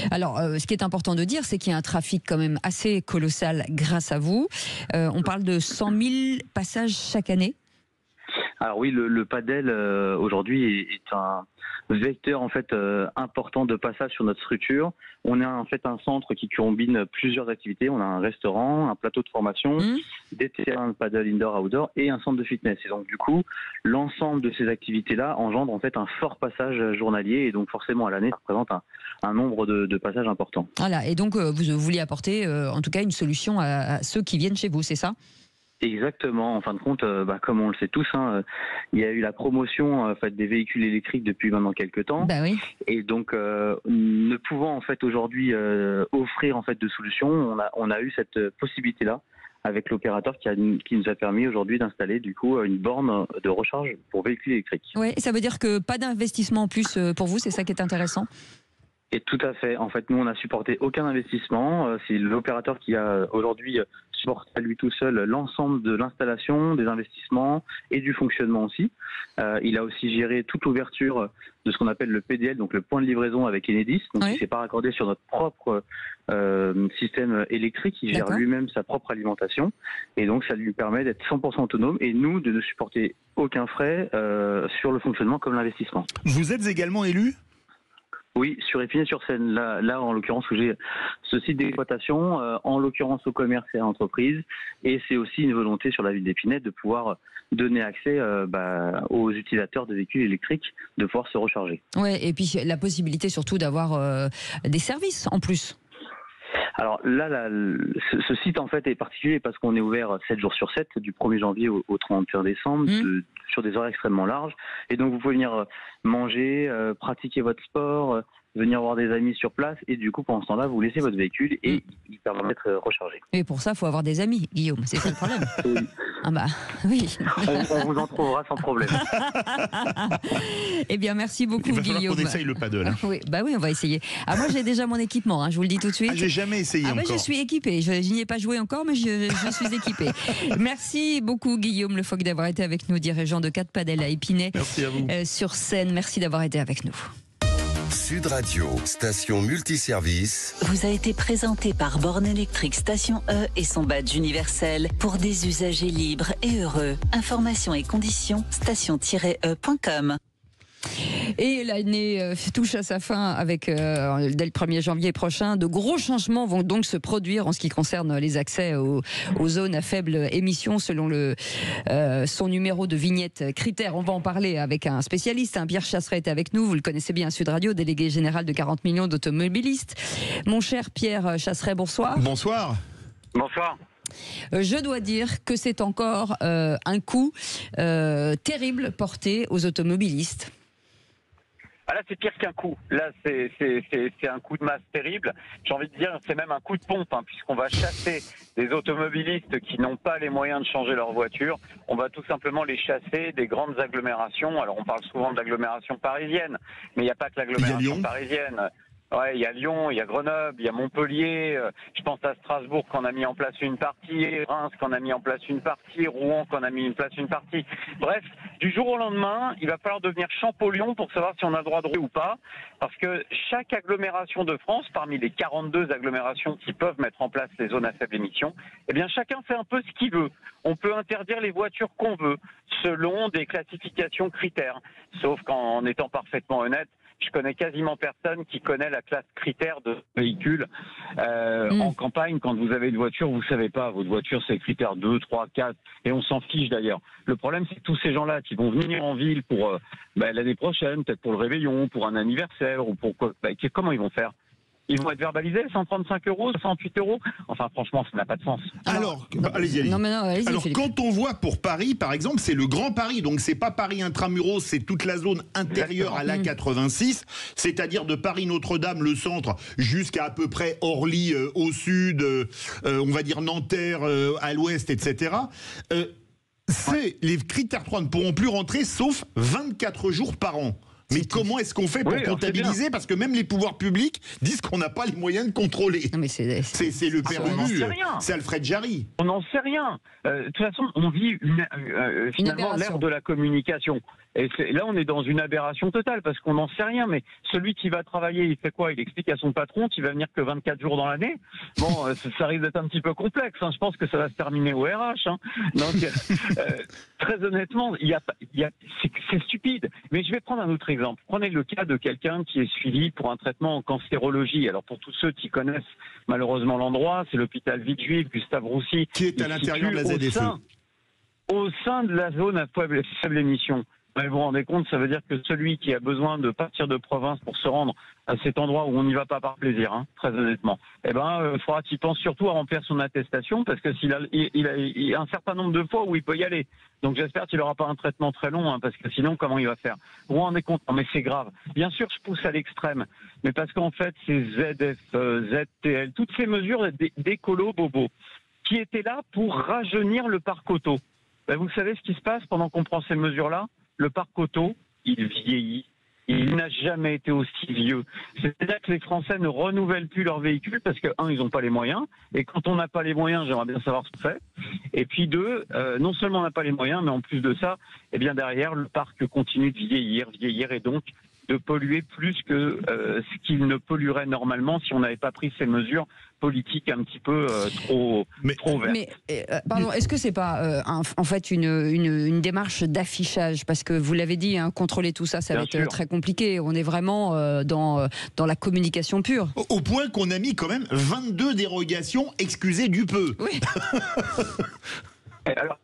Alors, ce qui est important de dire, c'est qu'il y a un trafic quand même assez colossal grâce à vous. On parle de 100 000 passages chaque année. Alors oui, le padel aujourd'hui est un vecteur en fait important de passage sur notre structure. On a en fait un centre qui combine plusieurs activités. On a un restaurant, un plateau de formation, des terrains de paddle indoor-outdoor et un centre de fitness. Et donc du coup, l'ensemble de ces activités-là engendre en fait un fort passage journalier et donc forcément à l'année, ça représente un nombre de passages important. Voilà, et donc vous vouliez apporter en tout cas une solution à ceux qui viennent chez vous, c'est ça ? Exactement. En fin de compte, comme on le sait tous, il y a eu la promotion en fait, des véhicules électriques depuis maintenant quelques temps. Bah oui. Et donc, ne pouvant en fait aujourd'hui offrir en fait de solutions, on a eu cette possibilité-là avec l'opérateur qui nous a permis aujourd'hui d'installer du coup une borne de recharge pour véhicules électriques. Oui, ça veut dire que pas d'investissement en plus pour vous, c'est ça qui est intéressant. Et tout à fait. En fait, nous, on n'a supporté aucun investissement. C'est l'opérateur qui a aujourd'hui supporté à lui tout seul l'ensemble de l'installation, des investissements et du fonctionnement aussi. Il a aussi géré toute l'ouverture de ce qu'on appelle le PDL, donc le point de livraison avec Enedis. Donc, il ne s'est pas raccordé sur notre propre système électrique. Il gère lui-même sa propre alimentation. Et donc, ça lui permet d'être 100% autonome et nous, de ne supporter aucun frais sur le fonctionnement comme l'investissement. Vous êtes également élu ? Oui, sur Épinay-sur-Seine. Là, en l'occurrence, j'ai ce site d'exploitation, en l'occurrence au commerce et à l'entreprise. Et c'est aussi une volonté sur la ville d'Épinay de pouvoir donner accès aux utilisateurs de véhicules électriques de pouvoir se recharger. Oui, et puis la possibilité surtout d'avoir des services en plus. Alors là, ce site en fait est particulier parce qu'on est ouvert 7 jours sur 7, du 1er janvier au 31 décembre, sur des horaires extrêmement larges. Et donc vous pouvez venir manger, pratiquer votre sport, venir voir des amis sur place, et du coup pendant ce temps-là vous laissez votre véhicule et il permet d'être rechargé. Et pour ça il faut avoir des amis, Guillaume, c'est ça le problème. Oui. Ah bah oui. On vous en trouvera sans problème. Eh bien merci beaucoup, Il va Guillaume. falloir qu'on essaye le paddle. Hein. Oui, bah oui, on va essayer. Ah moi j'ai déjà mon équipement, hein, je vous le dis tout de suite. Ah, j'ai jamais essayé bah, encore. je suis équipée, je n'y ai pas joué encore, mais je suis équipée. Merci beaucoup, Guillaume Le Foc, d'avoir été avec nous, dirigeant de 4 Padel à Épinay. Merci à vous. Sur Seine, merci d'avoir été avec nous. Sud Radio, station multiservice. Vous a été présenté par Borne Électrique Station E et son badge universel pour des usagers libres et heureux. Informations et conditions station-e.com. Et l'année touche à sa fin avec, dès le 1er janvier prochain, de gros changements vont donc se produire en ce qui concerne les accès aux zones à faible émission selon son numéro de vignette critère. On va en parler avec un spécialiste. Pierre Chasseret est avec nous, vous le connaissez bien, Sud Radio, délégué général de 40 millions d'automobilistes. Mon cher Pierre Chasseret, bonsoir. Bonsoir. Bonsoir. Je dois dire que c'est encore un coup terrible porté aux automobilistes. Ah là, c'est pire qu'un coup. Là, c'est un coup de masse terrible. J'ai envie de dire, c'est même un coup de pompe, hein, puisqu'on va chasser des automobilistes qui n'ont pas les moyens de changer leur voiture. On va tout simplement les chasser des grandes agglomérations. Alors, on parle souvent de l'agglomération parisienne, mais il n'y a pas que l'agglomération parisienne. Ouais, il y a Lyon, il y a Grenoble, il y a Montpellier, je pense à Strasbourg qu'on a mis en place une partie, Reims qu'on a mis en place une partie, Rouen qu'on a mis en place une partie. Bref, du jour au lendemain, il va falloir devenir Champollion pour savoir si on a le droit de rouler ou pas, parce que chaque agglomération de France, parmi les 42 agglomérations qui peuvent mettre en place les zones à faible émission, eh bien chacun fait un peu ce qu'il veut. On peut interdire les voitures qu'on veut, selon des classifications critères, sauf qu'en étant parfaitement honnête, je connais quasiment personne qui connaît la classe critère de véhicule. En campagne, quand vous avez une voiture, vous savez pas, votre voiture c'est critère 2, 3, 4, et on s'en fiche d'ailleurs. Le problème, c'est que tous ces gens-là qui vont venir en ville pour l'année prochaine, peut-être pour le réveillon, pour un anniversaire, ou pour quoi, comment ils vont faire ? Ils vont être verbalisés, 135 €, 108 €. Enfin, franchement, ça n'a pas de sens. Alors, allez-y. Alors, quand on voit pour Paris, par exemple, c'est le Grand Paris. Donc, c'est pas Paris intramuros, c'est toute la zone intérieure à l'A86, c'est-à-dire de Paris-Notre-Dame, le centre, jusqu'à peu près Orly au sud, on va dire Nanterre à l'ouest, etc. Les critères 3 ne pourront plus rentrer, sauf 24 jours par an. Mais comment est-ce qu'on fait pour comptabiliser ? Parce que même les pouvoirs publics disent qu'on n'a pas les moyens de contrôler. Non mais c'est le PRU, c'est Alfred Jarry. On n'en sait rien. De toute façon, on vit finalement l'ère de la communication. Et là, on est dans une aberration totale parce qu'on n'en sait rien. Mais celui qui va travailler, il fait quoi ? Il explique à son patron qu'il va venir que 24 jours dans l'année. Bon, ça risque d'être un petit peu complexe. Hein. Je pense que ça va se terminer au RH. Hein. Donc, très honnêtement, c'est stupide. Mais je vais prendre un autre exemple. Prenez le cas de quelqu'un qui est suivi pour un traitement en cancérologie. Alors, pour tous ceux qui connaissent malheureusement l'endroit, c'est l'hôpital Villejuif, Gustave Roussy. Qui est à l'intérieur de la ZFE. Au sein de la zone à faible émission. Vous vous rendez compte, ça veut dire que celui qui a besoin de partir de province pour se rendre à cet endroit où on n'y va pas par plaisir, hein, très honnêtement, faudra qu'il pense surtout à remplir son attestation parce que il a un certain nombre de fois où il peut y aller. Donc j'espère qu'il n'aura pas un traitement très long, hein, parce que sinon, comment il va faire ? Vous vous rendez compte ? Non, mais c'est grave. Bien sûr, je pousse à l'extrême, mais parce qu'en fait, c'est ZF, ZTL, toutes ces mesures d'écolo bobo qui étaient là pour rajeunir le parc auto. Vous savez ce qui se passe pendant qu'on prend ces mesures-là ? Le parc auto, il vieillit. Il n'a jamais été aussi vieux. C'est-à-dire que les Français ne renouvellent plus leurs véhicules parce que, un, ils n'ont pas les moyens. Et quand on n'a pas les moyens, j'aimerais bien savoir ce qu'on fait. Et puis deux, non seulement on n'a pas les moyens, mais en plus de ça, bien derrière, le parc continue de vieillir et donc de polluer plus que ce qu'il ne polluerait normalement si on n'avait pas pris ces mesures politiques un petit peu trop vertes. Mais pardon, est-ce que c'est pas en fait une démarche d'affichage ? Parce que vous l'avez dit, hein, contrôler tout ça, va être très compliqué. On est vraiment dans la communication pure. Au point qu'on a mis quand même 22 dérogations, excusez du peu. Oui. Alors,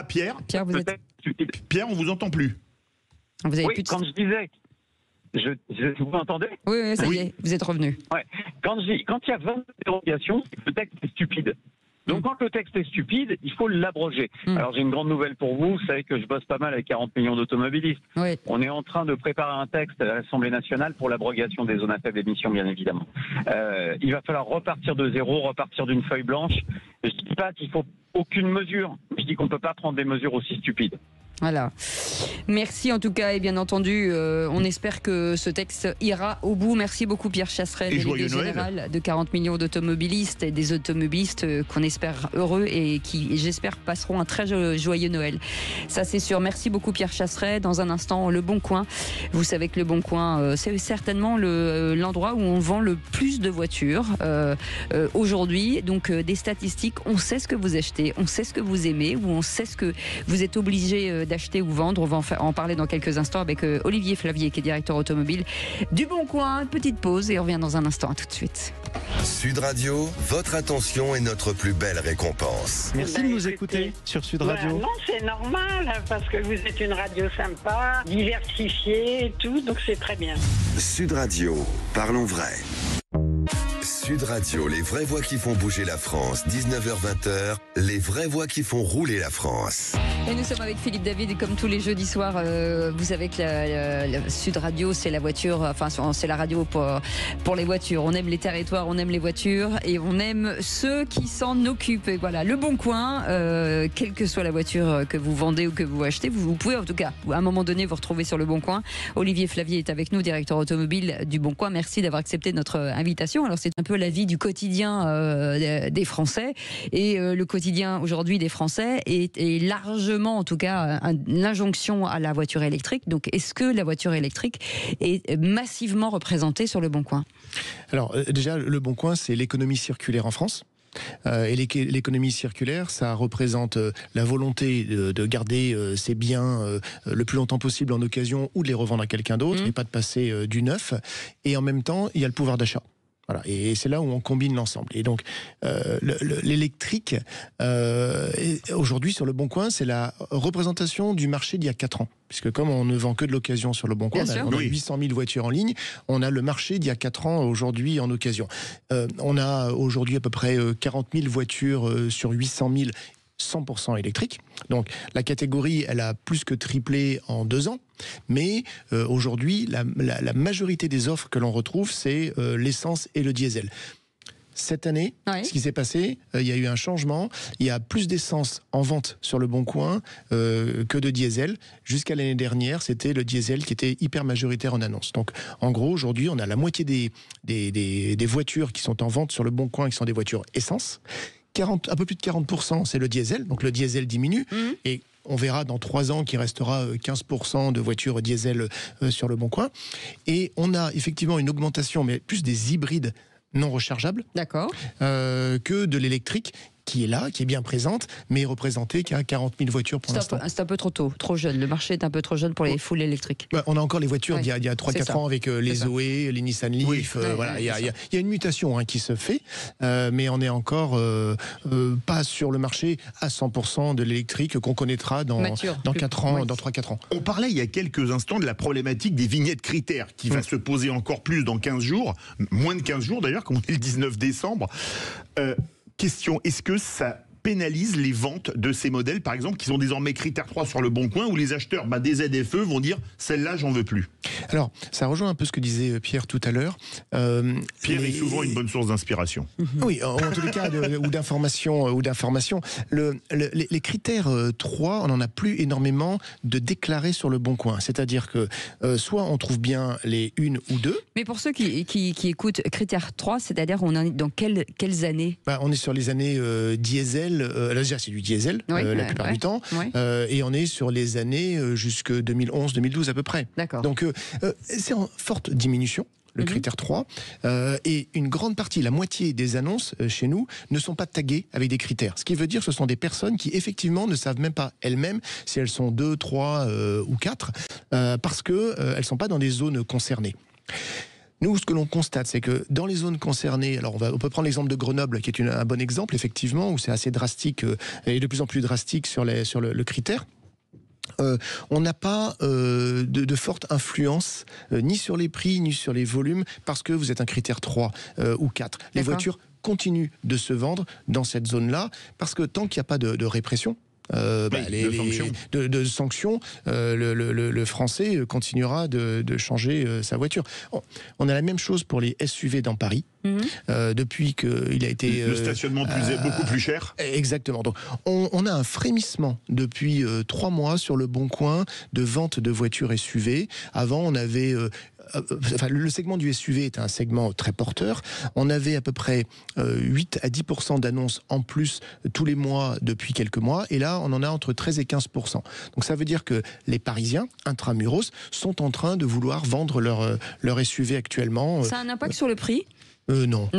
Pierre, vous êtes... Pierre, on vous entend plus. Vous avez oui, quand je disais Vous m'entendez? Oui, ça y est, vous êtes revenu. Ouais. Quand il y a 20 dérogations, le texte est stupide. Donc quand le texte est stupide, il faut l'abroger. Alors j'ai une grande nouvelle pour vous. Vous savez que je bosse pas mal avec 40 millions d'automobilistes. Oui. On est en train de préparer un texte à l'Assemblée nationale pour l'abrogation des zones à faible émission, bien évidemment. Il va falloir repartir de zéro, repartir d'une feuille blanche. Je dis pas qu'il faut aucune mesure. Je dis qu'on peut pas prendre des mesures aussi stupides. Voilà. Merci en tout cas et bien entendu, on espère que ce texte ira au bout. Merci beaucoup Pierre Chasseret, délégué général de 40 millions d'automobilistes et des automobilistes qu'on espère heureux et qui, j'espère, passeront un très joyeux Noël. Ça c'est sûr. Merci beaucoup Pierre Chasseret. Dans un instant, Le Bon Coin. Vous savez que Le Bon Coin, c'est certainement l'endroit où on vend le plus de voitures aujourd'hui. Donc des statistiques, on sait ce que vous achetez, on sait ce que vous aimez, ou on sait ce que vous êtes obligé d'acheter ou vendre. On va en parler dans quelques instants avec Olivier Flavier qui est directeur automobile du Bon Coin. Petite pause et on revient dans un instant. À tout de suite. Sud Radio, votre attention est notre plus belle récompense. Merci de nous écouter sur Sud Radio. Non, c'est normal parce que vous êtes une radio sympa, diversifiée et tout, donc c'est très bien. Sud Radio, parlons vrai. Sud Radio, les vraies voix qui font bouger la France, 19h-20h, les vraies voix qui font rouler la France. Et nous sommes avec Philippe David et comme tous les jeudis soirs, vous savez que la Sud Radio, c'est la voiture, enfin c'est la radio pour les voitures. On aime les territoires, on aime les voitures et on aime ceux qui s'en occupent. Et voilà, Le Bon Coin, quelle que soit la voiture que vous vendez ou que vous achetez, vous pouvez en tout cas, à un moment donné, vous retrouver sur Le Bon Coin. Olivier Flavier est avec nous, directeur automobile du Bon Coin. Merci d'avoir accepté notre invitation. Alors c'est un peu la vie du quotidien des Français et le quotidien aujourd'hui des Français est largement, en tout cas, l'injonction à la voiture électrique. Donc, est-ce que la voiture électrique est massivement représentée sur Le Bon Coin? Alors, déjà, Le Bon Coin, c'est l'économie circulaire en France. Et l'économie circulaire, ça représente la volonté de garder ses biens le plus longtemps possible en occasion ou de les revendre à quelqu'un d'autre et pas de passer du neuf. Et en même temps, il y a le pouvoir d'achat. Voilà, et c'est là où on combine l'ensemble. Et donc, l'électrique, aujourd'hui, sur Le Bon Coin, c'est la représentation du marché d'il y a 4 ans. Puisque comme on ne vend que de l'occasion sur Le Bon Coin, on a 800 000 voitures en ligne, on a le marché d'il y a 4 ans aujourd'hui en occasion. On a aujourd'hui à peu près 40 000 voitures sur 800 000 100% électriques. Donc la catégorie, elle a plus que triplé en 2 ans. Mais aujourd'hui, la majorité des offres que l'on retrouve, c'est l'essence et le diesel. Cette année, ce qui s'est passé, il y a eu un changement. Il y a plus d'essence en vente sur Le Bon Coin que de diesel. Jusqu'à l'année dernière, c'était le diesel qui était hyper majoritaire en annonce. Donc, en gros, aujourd'hui, on a la moitié des voitures qui sont en vente sur Le Bon Coin qui sont des voitures essence. Un peu plus de 40%, c'est le diesel. Donc, le diesel diminue. Et on verra dans 3 ans qu'il restera 15% de voitures diesel sur Le Bon Coin. Et on a effectivement une augmentation, mais plus des hybrides non rechargeables que de l'électrique qui est là, qui est bien présente, mais représentée qu'à 40 000 voitures pour l'instant. C'est un peu trop tôt, trop jeune. Le marché est un peu trop jeune pour les foules électriques. On a encore les voitures d'il y a 3-4 ans avec les Zoé, les Nissan Leaf. Voilà, il y a une mutation qui se fait, mais on n'est encore pas sur le marché à 100% de l'électrique qu'on connaîtra dans 4 ans, dans 3-4 ans. On parlait il y a quelques instants de la problématique des vignettes critères qui va se poser encore plus dans 15 jours, moins de 15 jours d'ailleurs, comme on est le 19 décembre. Question, est-ce que ça pénalise les ventes de ces modèles, par exemple, qui sont désormais critères 3 sur Le Bon Coin, où les acheteurs des ZFE vont dire « celle-là, j'en veux plus ». Alors, ça rejoint un peu ce que disait Pierre tout à l'heure. Pierre est souvent une bonne source d'inspiration. Oui, en tous les cas, ou d'information. Les critères 3, on n'en a plus énormément de déclarés sur Le Bon Coin. C'est-à-dire que soit on trouve bien les 1 ou 2. Mais pour ceux qui écoutent critères 3, c'est-à-dire on est dans quelles années? On est sur les années diesel. Là, déjà, c'est du diesel la plupart du temps. Et on est sur les années jusque 2011-2012 à peu près. D'accord. Donc, c'est en forte diminution. Le critère 3, et une grande partie, la moitié des annonces chez nous ne sont pas taguées avec des critères. Ce qui veut dire que ce sont des personnes qui effectivement ne savent même pas elles-mêmes si elles sont 2, 3 ou 4, parce qu'elles ne sont pas dans des zones concernées. Nous, ce que l'on constate, c'est que dans les zones concernées, alors on peut prendre l'exemple de Grenoble, qui est un bon exemple, effectivement, où c'est assez drastique, et de plus en plus drastique sur le critère. on n'a pas de forte influence ni sur les prix ni sur les volumes parce que vous êtes un critère 3 ou 4. Les voitures continuent de se vendre dans cette zone-là parce que tant qu'il n'y a pas de répression, de sanctions, le français continuera de changer sa voiture. On a la même chose pour les SUV dans Paris. Depuis qu'il a été... Le stationnement beaucoup plus cher. Exactement. Donc, on a un frémissement depuis 3 mois sur le Bon Coin de vente de voitures SUV. Avant, on avait... le segment du SUV est un segment très porteur. On avait à peu près 8 à 10% d'annonces en plus tous les mois depuis quelques mois. Et là, on en a entre 13 et 15%. Donc ça veut dire que les Parisiens, intramuros, sont en train de vouloir vendre leur SUV actuellement. Ça a un impact sur le prix ? Non,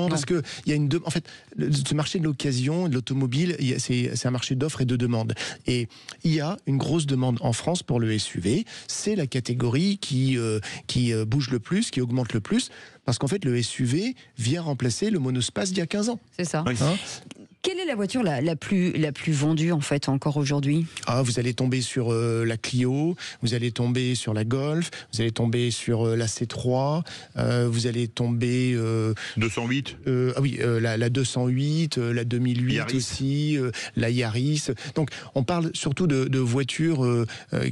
parce que il y a en fait, ce marché de l'occasion, de l'automobile, c'est un marché d'offres et de demandes. Et il y a une grosse demande en France pour le SUV. C'est la catégorie qui bouge le plus, qui augmente le plus, parce qu'en fait, le SUV vient remplacer le monospace d'il y a 15 ans. C'est ça. Quelle est la voiture la plus vendue en fait encore aujourd'hui ? Vous allez tomber sur la Clio, vous allez tomber sur la Golf, vous allez tomber sur la C3, vous allez tomber 208. La 208, la 2008 Yaris aussi, la Yaris. Donc on parle surtout de voitures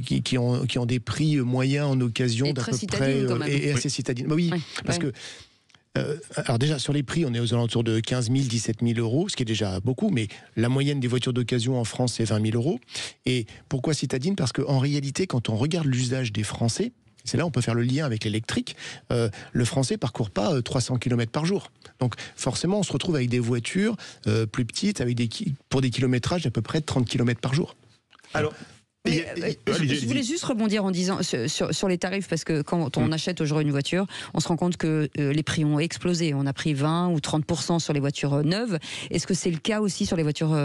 qui ont des prix moyens en occasion d'à peu près et assez citadines. Parce que alors déjà, sur les prix, on est aux alentours de 15 000, 17 000 euros, ce qui est déjà beaucoup, mais la moyenne des voitures d'occasion en France, c'est 20 000 euros. Et pourquoi citadine ? Parce qu'en réalité, quand on regarde l'usage des Français, c'est là on peut faire le lien avec l'électrique, le Français parcourt pas 300 km par jour. Donc forcément, on se retrouve avec des voitures plus petites, avec pour des kilométrages d'à peu près 30 km par jour. Alors... je voulais juste rebondir en disant sur les tarifs, parce que quand on achète aujourd'hui une voiture, on se rend compte que les prix ont explosé. On a pris 20 ou 30% sur les voitures neuves. Est-ce que c'est le cas aussi sur les voitures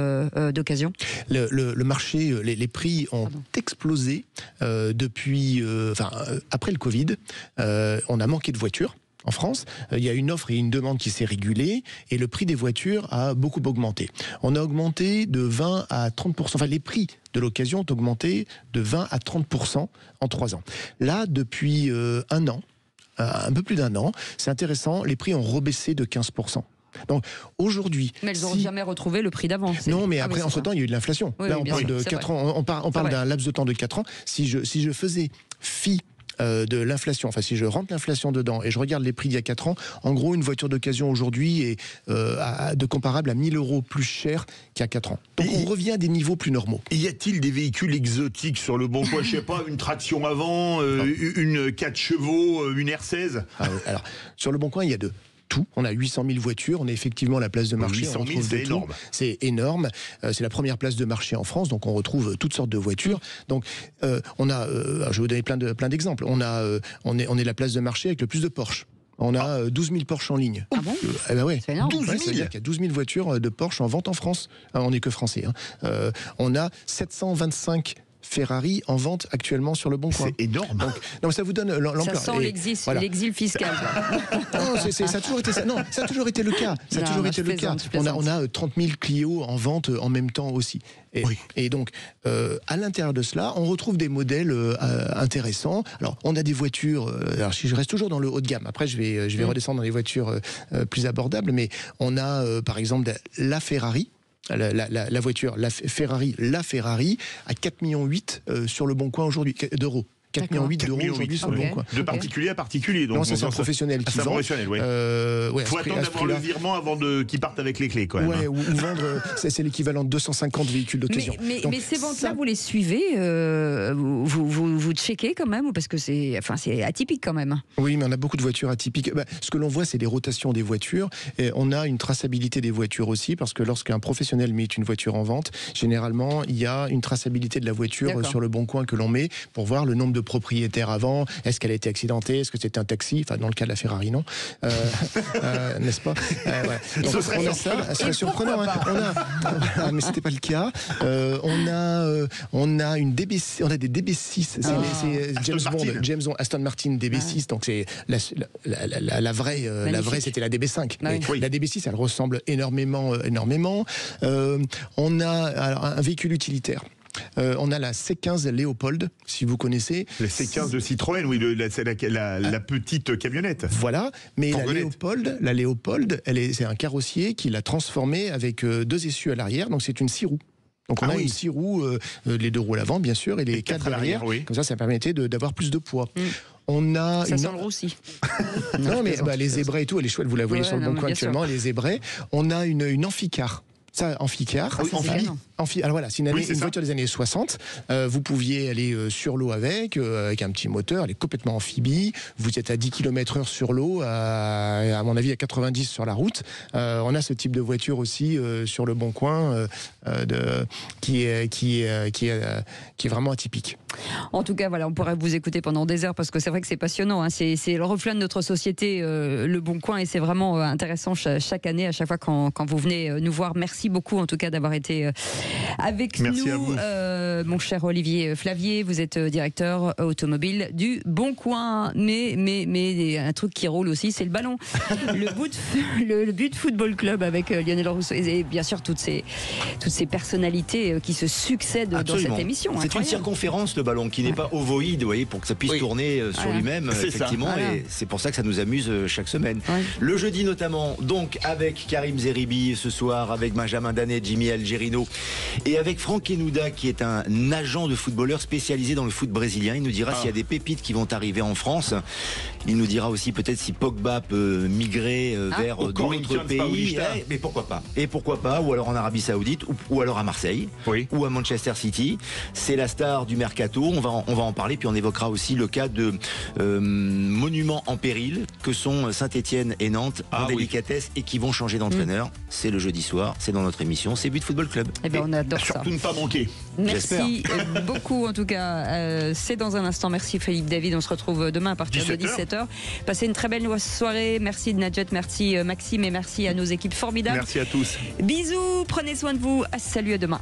d'occasion ? Le marché, les prix ont explosé depuis, après le Covid. On a manqué de voitures. En France, il y a une offre et une demande qui s'est régulée et le prix des voitures a beaucoup augmenté. On a augmenté de 20 à 30%. Enfin, les prix de l'occasion ont augmenté de 20 à 30% en 3 ans. Là, depuis un an, un peu plus d'un an, c'est intéressant, les prix ont rebaissé de 15%. Donc aujourd'hui, mais elles n'auront jamais retrouvé le prix d'avant. Non, mais après, entre-temps, il y a eu de l'inflation. Là, on parle de 4 ans. On parle d'un laps de temps de 4 ans. Si je faisais fi de l'inflation, enfin si je rentre l'inflation dedans et je regarde les prix d'il y a 4 ans, en gros une voiture d'occasion aujourd'hui est de comparable à 1 000 euros plus cher qu'il y a 4 ans. Donc on revient à des niveaux plus normaux. Y a-t-il des véhicules exotiques sur le Bon Coin ? Je sais pas, une traction avant, une 4 chevaux, une R16 ? Alors, sur le Bon Coin, il y a tout. On a 800 000 voitures. On est effectivement la place de marché. 800 000, c'est énorme. C'est énorme. C'est la première place de marché en France. Donc on retrouve toutes sortes de voitures. Donc on a, je vais vous donner plein d'exemples. On est la place de marché avec le plus de Porsche. On a 12 000 Porsche en ligne. Ah bon ? C'est énorme. 12 000. C'est-à-dire qu'il y a 12 000 voitures de Porsche en vente en France. On n'est que français. On a 725 Ferrari en vente actuellement sur le Bon Coin. C'est énorme. Donc, non, ça vous donne l'ampleur. Ça sent l'exil fiscal. Non, ça a toujours été ça. Non, ça a toujours été le cas. Ça a toujours été le cas. On a 30 000 Clio en vente en même temps aussi. Et donc, à l'intérieur de cela, on retrouve des modèles intéressants. Alors, on a des voitures. Alors, si je reste toujours dans le haut de gamme, après, je vais redescendre dans les voitures plus abordables. Mais on a, par exemple, la Ferrari. La voiture, la Ferrari à 4,8 millions sur le Bon Coin aujourd'hui, d'euros. 4,8 millions d'euros aujourd'hui sur le Bon Coin. De particulier à particulier. Donc non, ça c'est un professionnel qui vend. Professionnel, oui. Faut attendre d'avoir le virement avant qu'ils partent avec les clés, quand même. Ouais, ou vendre, c'est l'équivalent de 250 véhicules d'occasion. Mais ces ventes-là, vous les suivez, vous checkez quand même, parce que c'est atypique quand même. Oui, mais on a beaucoup de voitures atypiques. Ce que l'on voit, c'est des rotations des voitures. Et on a une traçabilité des voitures aussi, parce que lorsqu'un professionnel met une voiture en vente, généralement, il y a une traçabilité de la voiture sur le Bon Coin que l'on met pour voir le nombre de propriétaires avant, est-ce qu'elle a été accidentée, est-ce que c'était un taxi, enfin dans le cas de la Ferrari non, n'est-ce pas? Donc, ce serait surprenant. Mais c'était pas le cas. On a une DB6, on a des DB6, c'est James Bond, Aston Martin DB6, donc c'est la vraie, c'était la DB5. La DB6, elle ressemble énormément. On a alors, un véhicule utilitaire. On a la C15 Léopold, si vous connaissez. La C15 de Citroën, oui, c'est la petite camionnette. Voilà, mais la Léopold, c'est un carrossier qui l'a transformée avec 2 essieux à l'arrière, donc c'est une 6 roues. Donc on a une 6 roues, les 2 roues à l'avant bien sûr, et les 4 à l'arrière. Oui. Comme ça permettait d'avoir plus de poids. On a ça sent le roussi. Non mais les zébrés et tout, elle est chouette, vous la voyez sur le bon coin actuellement, les zébrés. On a une amphicar. Ça, amphicar. Alors voilà, c'est une voiture des années 60. Vous pouviez aller sur l'eau avec un petit moteur. Elle est complètement amphibie. Vous êtes à 10 km/h sur l'eau, à mon avis à 90 sur la route. On a ce type de voiture aussi sur le bon coin qui est vraiment atypique. En tout cas, voilà, on pourrait vous écouter pendant des heures parce que c'est vrai que c'est passionnant. Hein. C'est le reflet de notre société, le bon coin, et c'est vraiment intéressant chaque année, à chaque fois quand vous venez nous voir. Merci beaucoup en tout cas d'avoir été avec nous, mon cher Olivier Flavier. Vous êtes directeur automobile du Bon Coin, mais un truc qui roule aussi, c'est le ballon. le But Football Club avec Lionel Rousseau et bien sûr toutes ces personnalités qui se succèdent dans cette émission. C'est une circonférence, le ballon, qui n'est pas ovoïde, vous voyez, pour que ça puisse tourner sur lui-même, effectivement, et c'est pour ça que ça nous amuse chaque semaine. Le jeudi notamment, donc avec Karim Zeribi ce soir, avec Benjamin Danet, Jimmy Algerino et avec Franck Enouda, qui est un agent de footballeur spécialisé dans le foot brésilien. Il nous dira s'il y a des pépites qui vont arriver en France. Il nous dira aussi peut-être si Pogba peut migrer vers d'autres pays. Mais pourquoi pas? Et pourquoi pas? Ou alors en Arabie Saoudite, ou alors à Marseille, ou à Manchester City. C'est la star du mercato. On va en parler, puis on évoquera aussi le cas de monuments en péril que sont Saint-Etienne et Nantes en délicatesse et qui vont changer d'entraîneur. C'est le jeudi soir, c'est dans notre émission, c'est But Football Club. Eh bien, on adore ça. Surtout ne pas manquer. Merci beaucoup en tout cas. C'est dans un instant. Merci Philippe David. On se retrouve demain à partir de 17h. Passez une très belle soirée. Merci Nadjet, merci Maxime et merci à nos équipes formidables. Merci à tous. Bisous, prenez soin de vous. Salut, à demain.